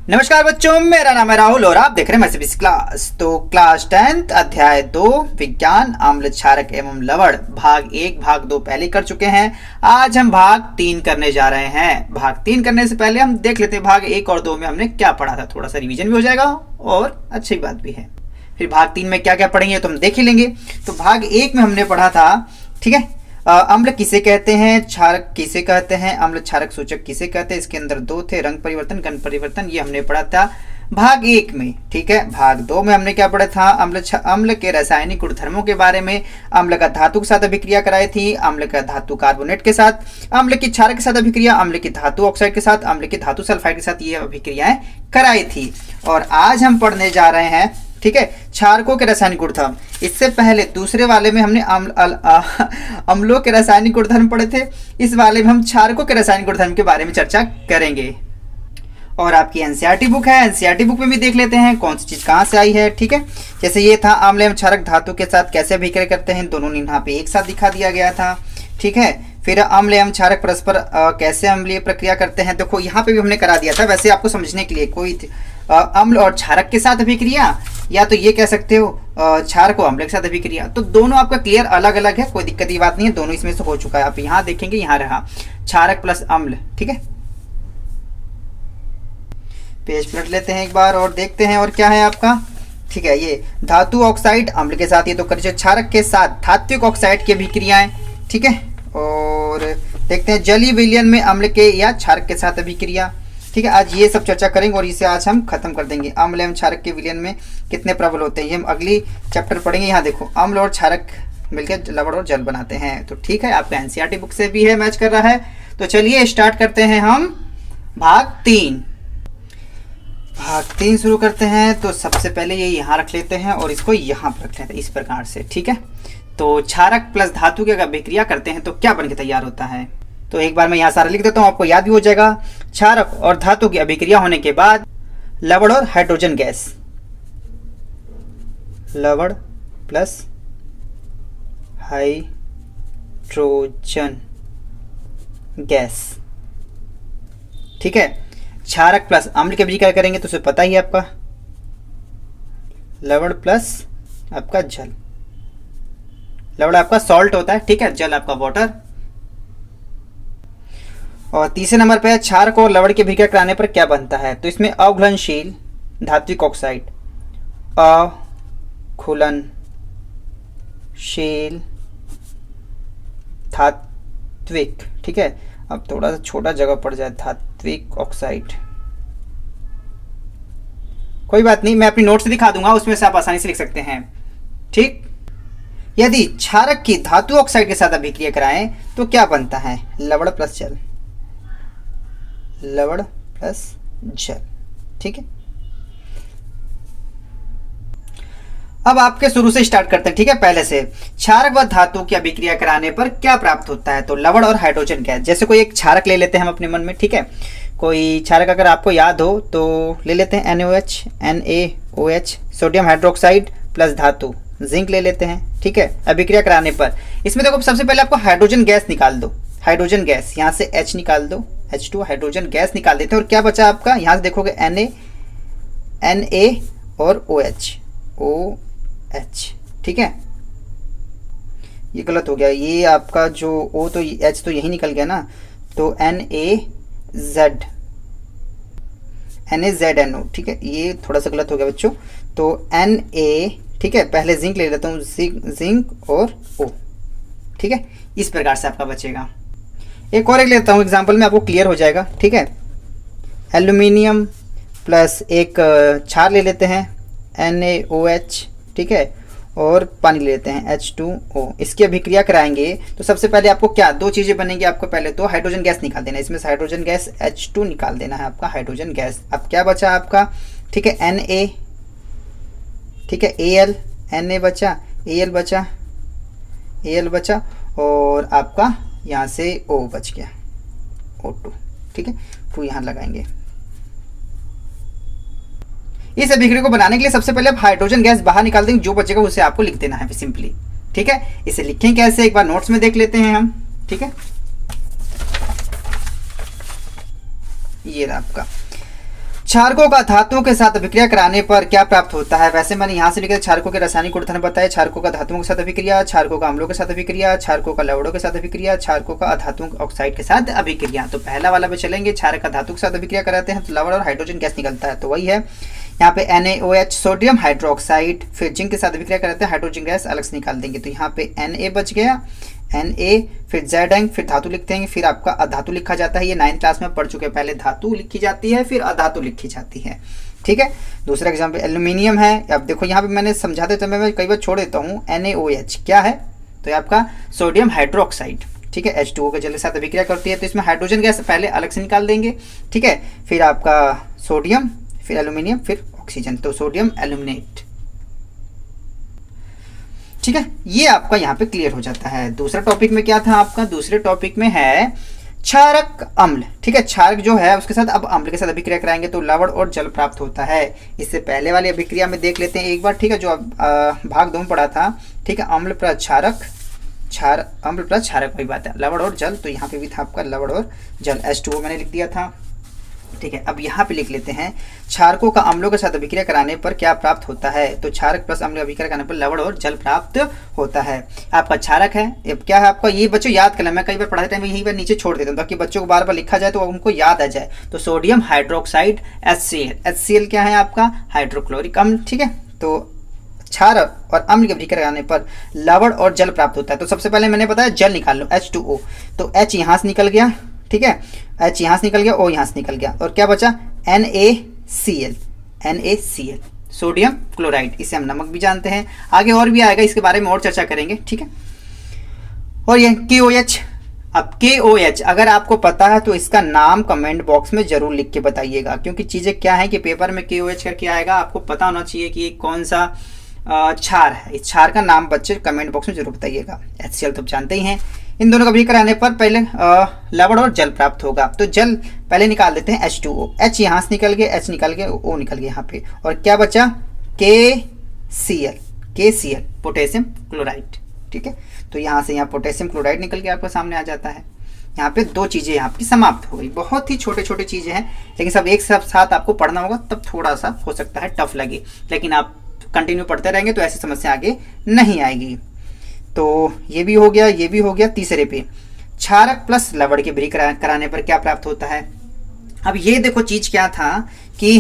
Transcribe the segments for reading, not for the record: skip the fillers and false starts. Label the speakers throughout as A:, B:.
A: नमस्कार बच्चों, मेरा नाम है राहुल और आप देख रहे हैं मैथमेटिक्स क्लास। तो क्लास 10 अध्याय 2 विज्ञान अम्ल क्षारक एवं लवण भाग 1 भाग 2 पहले कर चुके हैं। आज हम भाग 3 करने जा रहे हैं। भाग 3 करने से पहले हम देख लेते हैं भाग 1 और 2 में हमने क्या पढ़ा था। थोड़ा सा रिवीजन भी हो जाएगा और अच्छी बात भी है। फिर भाग 3 में क्या क्या पढ़ेंगे तो हम देख ही लेंगे। तो भाग 1 में हमने पढ़ा था, ठीक है, अम्ल किसे कहते हैं, क्षारक किसे कहते हैं, अम्ल क्षारक सूचक किसे कहते हैं। इसके अंदर 2 थे, रंग परिवर्तन, गंध परिवर्तन, ये हमने पढ़ा था भाग 1 में। ठीक है, भाग 2 में हमने क्या पढ़ा था, अम्ल के रासायनिक गुणधर्मों के बारे में। अम्ल का धातु के साथ अभिक्रिया कराई थी, अम्ल का धातु कार्बोनेट के साथ, अम्ल की क्षारक के साथ अभिक्रिया, अम्ल की धातु ऑक्साइड के साथ, अम्ल की धातु सल्फाइड के साथ ये अभिक्रियाएं कराई थी। और आज हम पढ़ने जा रहे हैं, ठीक है, क्षारकों के रासायनिक गुणधर्म। इससे पहले दूसरे वाले में हमने अम्लों के रासायनिक गुणधर्म पढ़े थे। इस वाले में हम क्षारकों के रासायनिक गुणधर्म के बारे में चर्चा करेंगे। और आपकी एनसीईआरटी बुक है, एनसीईआरटी बुक में भी देख लेते हैं कौन सी चीज कहाँ से आई है। ठीक है, जैसे ये था अम्ल एवं क्षारक धातु के साथ कैसे अभिक्रिया करते हैं, दोनों यहाँ पे एक साथ दिखा दिया गया था। ठीक है, फिर अम्ल एवं क्षारक परस्पर कैसे अम्लीय प्रक्रिया करते हैं, देखो यहाँ पे भी हमने करा दिया था। वैसे आपको समझने के लिए कोई अम्ल और क्षारक के साथ अभिक्रिया, या तो ये कह सकते हो क्षारक और अम्ल के साथ अभिक्रिया, तो दोनों आपका क्लियर अलग अलग है, कोई दिक्कत की बात नहीं है, दोनों इसमें से हो चुका है। आप यहाँ देखेंगे, यहाँ रहा क्षारक प्लस अम्ल। ठीक है, पेज पलट लेते हैं एक बार और देखते हैं और क्या है आपका। ठीक है, ये धातु ऑक्साइड अम्ल के साथ, ये तो करिए क्षारक के साथ धात्विक ऑक्साइड की अभिक्रियाएं। ठीक है, और देखते हैं जलीय विलयन में अम्ल के या क्षारक के साथ अभिक्रिया। ठीक है, आज ये सब चर्चा करेंगे और इसे आज हम खत्म कर देंगे। अम्ल एवं क्षारक के विलयन में कितने प्रबल होते हैं ये हम अगली चैप्टर पढ़ेंगे। यहाँ देखो, अम्ल और क्षारक मिलकर लवण और जल बनाते हैं। तो ठीक है, आपका एनसीईआरटी बुक से भी है, मैच कर रहा है। तो चलिए स्टार्ट करते हैं हम भाग 3। भाग 3 शुरू करते हैं। तो सबसे पहले ये यहाँ रख लेते हैं और इसको यहाँ पर रख लेते हैं इस प्रकार से। ठीक है, तो क्षारक प्लस धातु की अगर अभिक्रिया करते हैं तो क्या बनके तैयार होता है। तो एक बार मैं यहाँ सारा लिख देता हूँ, आपको याद भी हो जाएगा। क्षारक और धातु की अभिक्रिया होने के बाद लवण और हाइड्रोजन गैस, लवण प्लस हाइड्रोजन गैस। ठीक है, क्षारक प्लस अम्ल की अभिक्रिया करेंगे तो उसे पता ही है आपका, लवण प्लस आपका जल। लवण आपका सॉल्ट होता है, ठीक है, जल आपका वाटर। और तीसरे नंबर पे क्षारक और लवण की अभिक्रिया कराने पर क्या बनता है। तो इसमें अघुलनशील धात्विक ऑक्साइड, अघुलनशील धात्विक, ठीक है, अब थोड़ा सा छोटा जगह पड़ जाए, धात्विक ऑक्साइड, कोई बात नहीं, मैं अपनी नोट से दिखा दूंगा, उसमें से आप आसानी से लिख सकते हैं। ठीक, यदि क्षारक की धातु ऑक्साइड के साथ अभिक्रिया कराएं तो क्या बनता है, लवण प्लस जल, लवण प्लस जल। ठीक है, अब आपके शुरू से स्टार्ट करते हैं। ठीक है, पहले से क्षारक व धातु की अभिक्रिया कराने पर क्या प्राप्त होता है। तो लवण और हाइड्रोजन गैस। जैसे कोई एक क्षारक ले लेते हैं हम अपने मन में। ठीक है, कोई क्षारक अगर आपको याद हो तो ले लेते हैं NaOH, NaOH, sodium hydroxide plus धातु जिंक ले लेते हैं। ठीक है, अभिक्रिया कराने पर इसमें देखो सबसे पहले आपको हाइड्रोजन गैस निकाल दो, हाइड्रोजन गैस, यहाँ से H निकाल दो, H2, हाइड्रोजन गैस निकाल देते हैं। और क्या बचा आपका, यहाँ से देखोगे Na और OH। ठीक है, ये गलत हो गया, ये आपका जो O तो H तो यही निकल गया ना, तो NaZNO। ठीक है, ये थोड़ा सा गलत हो गया बच्चों, तो Na। ठीक है, पहले जिंक ले लेता हूँ, जिंक और O। ठीक है, इस प्रकार से आपका बचेगा। एक और एक लेता हूँ एग्जाम्पल में, आपको क्लियर हो जाएगा। ठीक है, एल्यूमिनियम प्लस एक क्षार ले लेते हैं NaOH, ठीक है, और पानी ले लेते हैं H2O। इसकी अभिक्रिया कराएंगे तो सबसे पहले आपको क्या दो चीज़ें बनेंगी, आपको पहले तो हाइड्रोजन गैस निकाल देना है, इसमें से हाइड्रोजन गैस H2 निकाल देना है आपका, हाइड्रोजन गैस। अब क्या बचा आपका, ठीक है, Na, ठीक है, Al, Na बचा, Al बचा, और आपका यहाँ से O बच गया, O2। ठीक है, तो यहाँ लगाएंगे। इस अभिक्रिया को बनाने के लिए सबसे पहले आप हाइड्रोजन गैस बाहर निकाल देंगे, जो बचेगा उसे आपको लिख देना है सिंपली। ठीक है, इसे लिखें कैसे एक बार नोट्स में देख लेते हैं हम। ठीक है, ये रहा आपका क्षारकों का धातुओं के साथ अभिक्रिया कराने पर क्या प्राप्त होता है। वैसे मैंने यहाँ से लिखा क्षारकों के रासायनिक गुणधर्म बताए, क्षारकों का धातुओं के साथ अभिक्रिया, क्षारकों का अम्लों के साथ अभिक्रिया, क्षारकों का लवणों के साथ अभिक्रिया, क्षारकों का अधातुओं ऑक्साइड के साथ अभिक्रिया। तो पहला वाला पे चलेंगे, क्षारक का धातु के साथ अभिक्रिया कराते हैं तो लवण और हाइड्रोजन गैस निकलता है, तो वही है यहाँ पे NaOH सोडियम हाइड्रोक्साइड, फिर जिंक के साथ अभिक्रिया कराते हैं हाइड्रोजन गैस अलग से निकाल देंगे, तो यहाँ पे Na बच गया, Na, फिर Zn, फिर धातु लिखते हैं, फिर आपका अधातु लिखा जाता है। ये 9th क्लास में पढ़ चुके हैं, पहले धातु लिखी जाती है फिर अधातु लिखी जाती है, ठीक है। दूसरा एग्जाम्पल एल्यूमिनियम है। अब देखो यहाँ पे मैंने समझाते समय मैं कई बार छोड़ देता हूँ, NaOH क्या है, तो ये आपका सोडियम हाइड्रोक्साइड, ठीक है, H2O के जल के साथ अभिक्रिया करती है, तो इसमें हाइड्रोजन गैस पहले अलग से निकाल देंगे, ठीक है। फिर आपका सोडियम, फिर एल्यूमिनियम, फिर ऑक्सीजन, तो सोडियम एल्यूमिनेट, ठीक है। ये आपका यहाँ पे क्लियर हो जाता है। दूसरा टॉपिक में क्या था आपका, दूसरे टॉपिक में है क्षारक अम्ल, ठीक है। क्षारक जो है उसके साथ अब अम्ल के साथ अभिक्रिया कराएंगे तो लवण और जल प्राप्त होता है। इससे पहले वाली अभिक्रिया में देख लेते हैं एक बार, ठीक है, जो भाग 2 में पढ़ा था, ठीक है। अम्ल प्लस क्षारक, अम्ल प्लस क्षारक वही बात है, लवण और जल, तो यहाँ पे भी था आपका लवण और जल, H2O मैंने लिख दिया था, ठीक है। अब यहाँ पे लिख लेते हैं क्षारकों का अम्लों के साथ अभिक्रिया कराने पर क्या प्राप्त होता है, तो क्षारक प्लस अम्ल अभिक्रिया कराने पर लवण और जल प्राप्त होता है। आपका क्षारक है, अब क्या है आपका, ये बच्चों याद कर लें, मैं कई बार पढ़ाते टाइम यही बार नीचे छोड़ देता हूँ ताकि बच्चों को बार बार लिखा जाए तो उनको याद आ जाए। तो सोडियम हाइड्रोक्साइड HCl क्या है आपका, हाइड्रोक्लोरिक अम्ल, ठीक है। तो क्षारक और अम्ल की अभिक्रिया कराने पर लवण और जल प्राप्त होता है। तो सबसे पहले मैंने बताया जल निकाल लो, H2O, तो H यहाँ से निकल गया, ठीक है, H यहाँ से निकल गया, O यहाँ से निकल गया, और क्या बचा, NaCl, सोडियम क्लोराइड, इसे हम नमक भी जानते हैं, आगे और भी आएगा, इसके बारे में और चर्चा करेंगे, ठीक है। और ये KOH, अब KOH अगर आपको पता है तो इसका नाम कमेंट बॉक्स में जरूर लिख के बताइएगा, क्योंकि चीज़ें क्या है कि पेपर में KOH करके आएगा, आपको पता होना चाहिए कि कौन सा क्षार है। इस क्षार का नाम बच्चे कमेंट बॉक्स में जरूर बताइएगा। HCl तो आप जानते ही हैं। इन दोनों का भी कराने पर पहले लवण और जल प्राप्त होगा, तो जल पहले निकाल देते हैं, H2O, H यहाँ से निकल गया, H निकल गया, O निकल गया यहाँ पे, और क्या बचा, KCl, पोटेशियम क्लोराइड, ठीक है। तो यहाँ से यहाँ पोटेशियम क्लोराइड निकल के आपको सामने आ जाता है। यहाँ पे 2 चीज़ें यहाँ की समाप्त हो गई। बहुत ही छोटे छोटे चीज़ें हैं, लेकिन सब एक साथ आपको पढ़ना होगा, तब थोड़ा सा हो सकता है टफ लगे, लेकिन आप कंटिन्यू पढ़ते रहेंगे तो ऐसी समस्या आगे नहीं आएगी। तो ये भी हो गया, ये भी हो गया। तीसरे पे क्षारक प्लस लवण की अभिक्रिया कराने पर क्या प्राप्त होता है। अब ये देखो चीज़ क्या था कि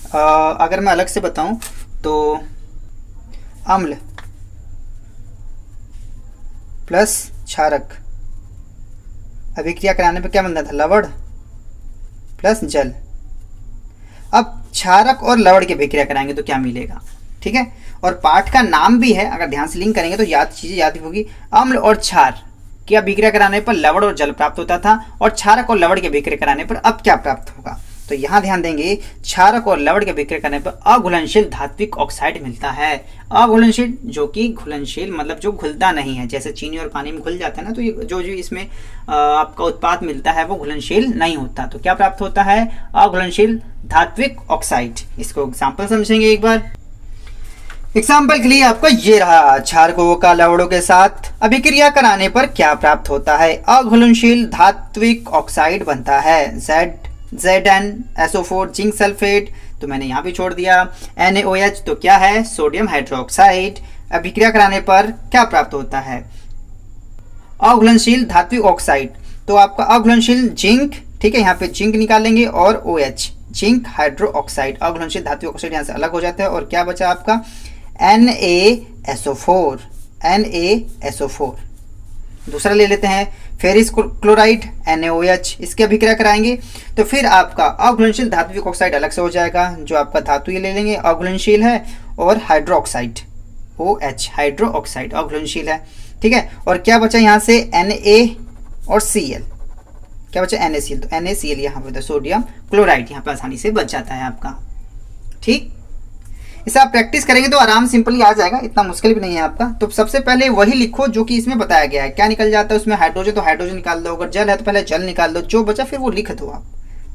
A: अगर मैं अलग से बताऊं तो अम्ल प्लस क्षारक अभिक्रिया कराने पर क्या बनता था, लवण प्लस जल। अब क्षारक और लवण की अभिक्रिया कराएंगे तो क्या मिलेगा, ठीक है। और पाठ का नाम भी है, अगर ध्यान से लिंक करेंगे तो चीजें याद होगी। अम्ल और क्षार की अभिक्रिया कराने पर लवण और जल प्राप्त होता था, और क्षारक और लवण की अभिक्रिया कराने पर अब क्या प्राप्त होगा, तो यहाँ ध्यान देंगे, क्षारक और लवण की अभिक्रिया करने पर अघुलनशील धात्विक ऑक्साइड मिलता है। अघुलनशील जो कि घुलनशील मतलब जो घुलता नहीं है, जैसे चीनी और पानी में घुल जाता है ना, तो ये जो इसमें आपका उत्पाद मिलता है वो घुलनशील नहीं होता। तो क्या प्राप्त होता है, अघुलनशील धात्विक ऑक्साइड। इसको एग्जाम्पल समझेंगे एक बार। एग्जाम्पल के लिए आपका ये रहा, क्षारकों का लवणों के साथ अभिक्रिया कराने पर क्या प्राप्त होता है, अघुलनशील धात्विक ऑक्साइड बनता है, ZnSO4 जिंक सल्फेट, तो मैंने यहाँ भी छोड़ दिया। NaOH तो क्या है, सोडियम हाइड्रोक्साइड। अभिक्रिया कराने पर क्या प्राप्त होता है, अघुलनशील धात्विक ऑक्साइड, तो आपका अघुलनशील जिंक, ठीक है, यहाँ पे जिंक निकालेंगे, और OH जिंक हाइड्रो ऑक्साइड, अघुलनशील धात्विक ऑक्साइड यहाँ से अलग हो जाता है, और क्या बचा आपका NaSO4। दूसरा ले लेते हैं फेरिस क्लोराइड NaOH, इसकी अभिक्रिया कराएंगे तो फिर आपका अघुलनशील धात्विक ऑक्साइड अलग से हो जाएगा, जो आपका धातु ये ले लेंगे, अघुलनशील है, और हाइड्रोक्साइड OH हाइड्रो ऑक्साइड अघुलनशील है, ठीक है। और क्या बचा यहाँ से Na और Cl, क्या बचा NaCl, तो NaCl यहाँ पे सोडियम क्लोराइड यहाँ पे आसानी से बच जाता है आपका, ठीक। इसे आप प्रैक्टिस करेंगे तो आराम सिंपली आ जाएगा, इतना मुश्किल भी नहीं है आपका। तो सबसे पहले वही लिखो जो कि इसमें बताया गया है। क्या निकल जाता है उसमें, हाइड्रोजन तो हाइड्रोजन निकाल दो, अगर जल है तो पहले जल निकाल दो, जो बचा फिर वो लिख दो आप,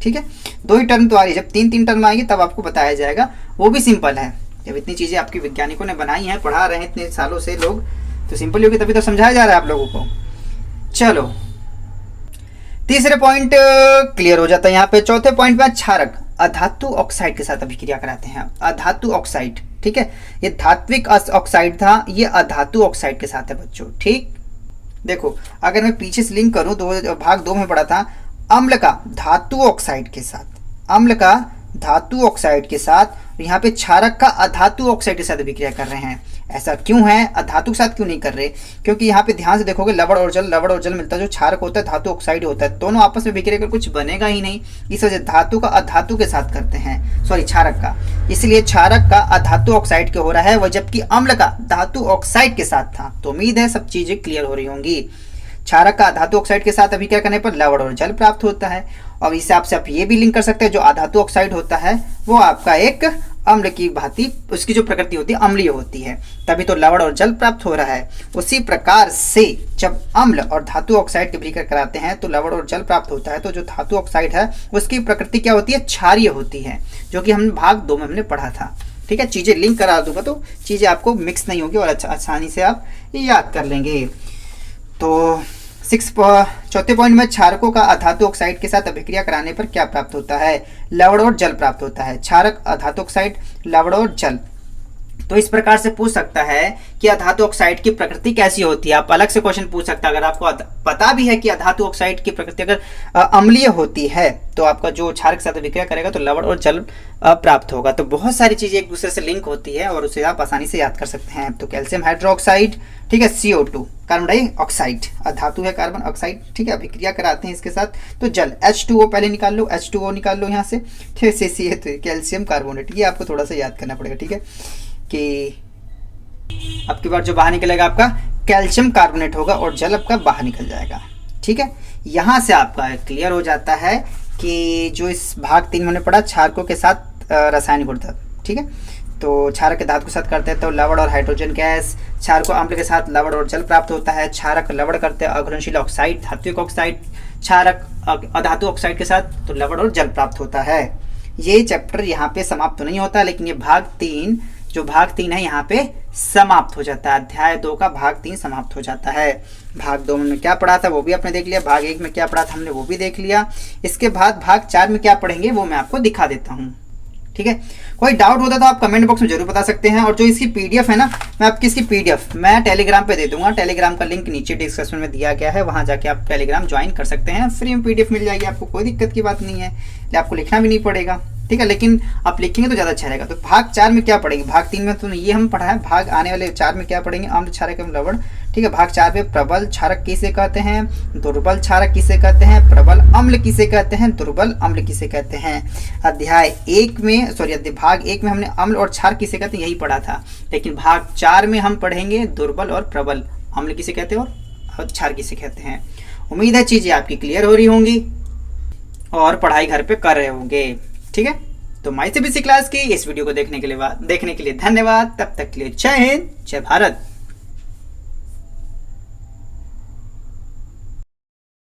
A: ठीक है। 2 ही टर्म तो आ रही है, जब 3 टर्म आएगी तब आपको बताया जाएगा, वो भी सिंपल है। जब इतनी चीज़ें आपकी वैज्ञानिकों ने बनाई हैं, पढ़ा रहे हैं इतने सालों से लोग, तो सिंपल होगी तभी तो समझाया जा रहा है आप लोगों को। चलो तीसरे पॉइंट क्लियर हो जाता है यहाँ पे। चौथे पॉइंट में क्षारक अधातु ऑक्साइड के साथ अभिक्रिया कराते हैं। अधातु ऑक्साइड, ठीक है, ये धात्विक ऑक्साइड था, ये अधातु ऑक्साइड के साथ है बच्चों। ठीक, देखो अगर मैं पीछे से लिंक करूं, भाग 2 में पढ़ा था अम्ल का धातु ऑक्साइड के साथ, अम्ल का धातु ऑक्साइड के साथ, यहाँ पे क्षारक का अधातु ऑक्साइड के साथ अभिक्रिया कर रहे हैं। ऐसा क्यों है, अधातु के साथ क्यों नहीं कर रहे? क्योंकि यहाँ पे ध्यान से देखोगे लवण और जल मिलता है, जो क्षारक होता है धातु ऑक्साइड होता है, दोनों आपस में अभिक्रिया कर कुछ बनेगा ही नहीं। इस वजह धातु का अधातु के साथ करते हैं, सॉरी क्षारक का, इसलिए क्षारक का अधातु ऑक्साइड के हो रहा है वह, जबकि अम्ल का धातु ऑक्साइड के साथ था। तो उम्मीद है सब चीजें क्लियर हो रही होंगी। क्षारक का धातु ऑक्साइड के साथ अभिक्रिया करने पर लवण और जल प्राप्त होता है। और इस हिसाब से आप ये भी लिंक कर सकते हैं, जो अधातु ऑक्साइड होता है वो आपका एक अम्ल की भांति, उसकी जो प्रकृति होती है अम्लीय होती है, तभी तो लवण और जल प्राप्त हो रहा है। उसी प्रकार से जब अम्ल और धातु ऑक्साइड के अभिक्रिया कराते हैं तो लवण और जल प्राप्त होता है। तो जो धातु ऑक्साइड है उसकी प्रकृति क्या होती है, क्षारीय होती है, जो कि हम भाग 2 में हमने पढ़ा था। ठीक है, चीजें लिंक करा दूंगा तो चीजें आपको मिक्स नहीं होगी और आसानी से आप याद कर लेंगे। तो चौथे पॉइंट में क्षारकों का अधातु ऑक्साइड के साथ अभिक्रिया कराने पर क्या प्राप्त होता है, लवण और जल प्राप्त होता है। क्षारक, अधातु ऑक्साइड, लवण और जल। तो इस प्रकार से पूछ सकता है कि अधातु ऑक्साइड की प्रकृति कैसी होती है। आप अलग से क्वेश्चन पूछ सकता है, अगर आपको पता भी है कि अधातु ऑक्साइड की प्रकृति अगर अम्लीय होती है तो आपका जो क्षारक के साथ अभिक्रिया करेगा तो लवण और जल प्राप्त होगा। तो बहुत सारी चीजें एक दूसरे से लिंक होती है और उसे आप आसानी से याद कर सकते हैं। तो कैल्शियम हाइड्रोक्साइड, ठीक है, CO2 कार्बन डाइऑक्साइड, अधातु है कार्बन ऑक्साइड, ठीक है, अभिक्रिया कराते हैं इसके साथ। तो जल H2O पहले निकाल लो, H2O निकाल लो यहाँ से, फिर से कैल्शियम कार्बोनेट, ये आपको थोड़ा सा याद करना पड़ेगा। ठीक है, कि अब की बार जो बाहर निकलेगा आपका कैल्शियम कार्बोनेट होगा और जल आपका बाहर निकल जाएगा। ठीक है, यहाँ से आपका क्लियर हो जाता है कि जो इस भाग 3 में हमने पढ़ा क्षारकों के साथ रासायनिक गुणधर्म। ठीक है, तो क्षारक के धातु के साथ करते हैं तो लवण और हाइड्रोजन गैस, क्षारकों अम्ल के साथ लवण और जल प्राप्त होता है। क्षारक लवण करते हैं अघुलनशील ऑक्साइड, धात्विक ऑक्साइड, क्षारक अधातु ऑक्साइड के साथ तो लवण और जल प्राप्त होता है। ये चैप्टर यहाँ पे समाप्त तो नहीं होता, लेकिन ये भाग 3, जो भाग 3 है यहाँ पे समाप्त हो जाता है। अध्याय 2 का भाग 3 समाप्त हो जाता है। भाग 2 में क्या पढ़ा था वो भी आपने देख लिया, भाग 1 में क्या पढ़ा था हमने वो भी देख लिया। इसके बाद भाग 4 में क्या पढ़ेंगे वो मैं आपको दिखा देता हूँ। ठीक है, कोई डाउट होता तो आप कमेंट बॉक्स में जरूर बता सकते हैं। और जो इसकी PDF है ना, मैं आपकी इसकी PDF मैं टेलीग्राम पे दे दूंगा। टेलीग्राम का लिंक नीचे डिस्क्रिप्शन में दिया गया है, वहां जाके आप टेलीग्राम ज्वाइन कर सकते हैं। फ्री में PDF मिल जाएगी आपको, कोई दिक्कत की बात नहीं है, आपको लिखना भी नहीं पड़ेगा। ठीक है, लेकिन आप लिखेंगे तो ज़्यादा अच्छा रहेगा। तो भाग 4 में क्या पढ़ेंगे, भाग 3 में तो ये हम पढ़ा है, भाग आने वाले 4 में क्या पढ़ेंगे, अम्ल, क्षारक एवं लवण। ठीक है, भाग 4 में प्रबल क्षारक किसे कहते हैं, दुर्बल क्षारक किसे कहते हैं, प्रबल अम्ल किसे कहते हैं, दुर्बल अम्ल किसे कहते हैं। अध्याय 1 में भाग 1 में हमने अम्ल और क्षार किसे कहते हैं यही पढ़ा था, लेकिन भाग 4 में हम पढ़ेंगे दुर्बल और प्रबल अम्ल किसे कहते हैं और क्षार किसे कहते हैं। उम्मीद है चीजें आपकी क्लियर हो रही होंगी और पढ़ाई घर पे कर रहे होंगे। ठीक है, तो माई सीबीएसई क्लास की इस वीडियो को देखने के लिए धन्यवाद। तब तक के लिए जय हिंद, जय भारत।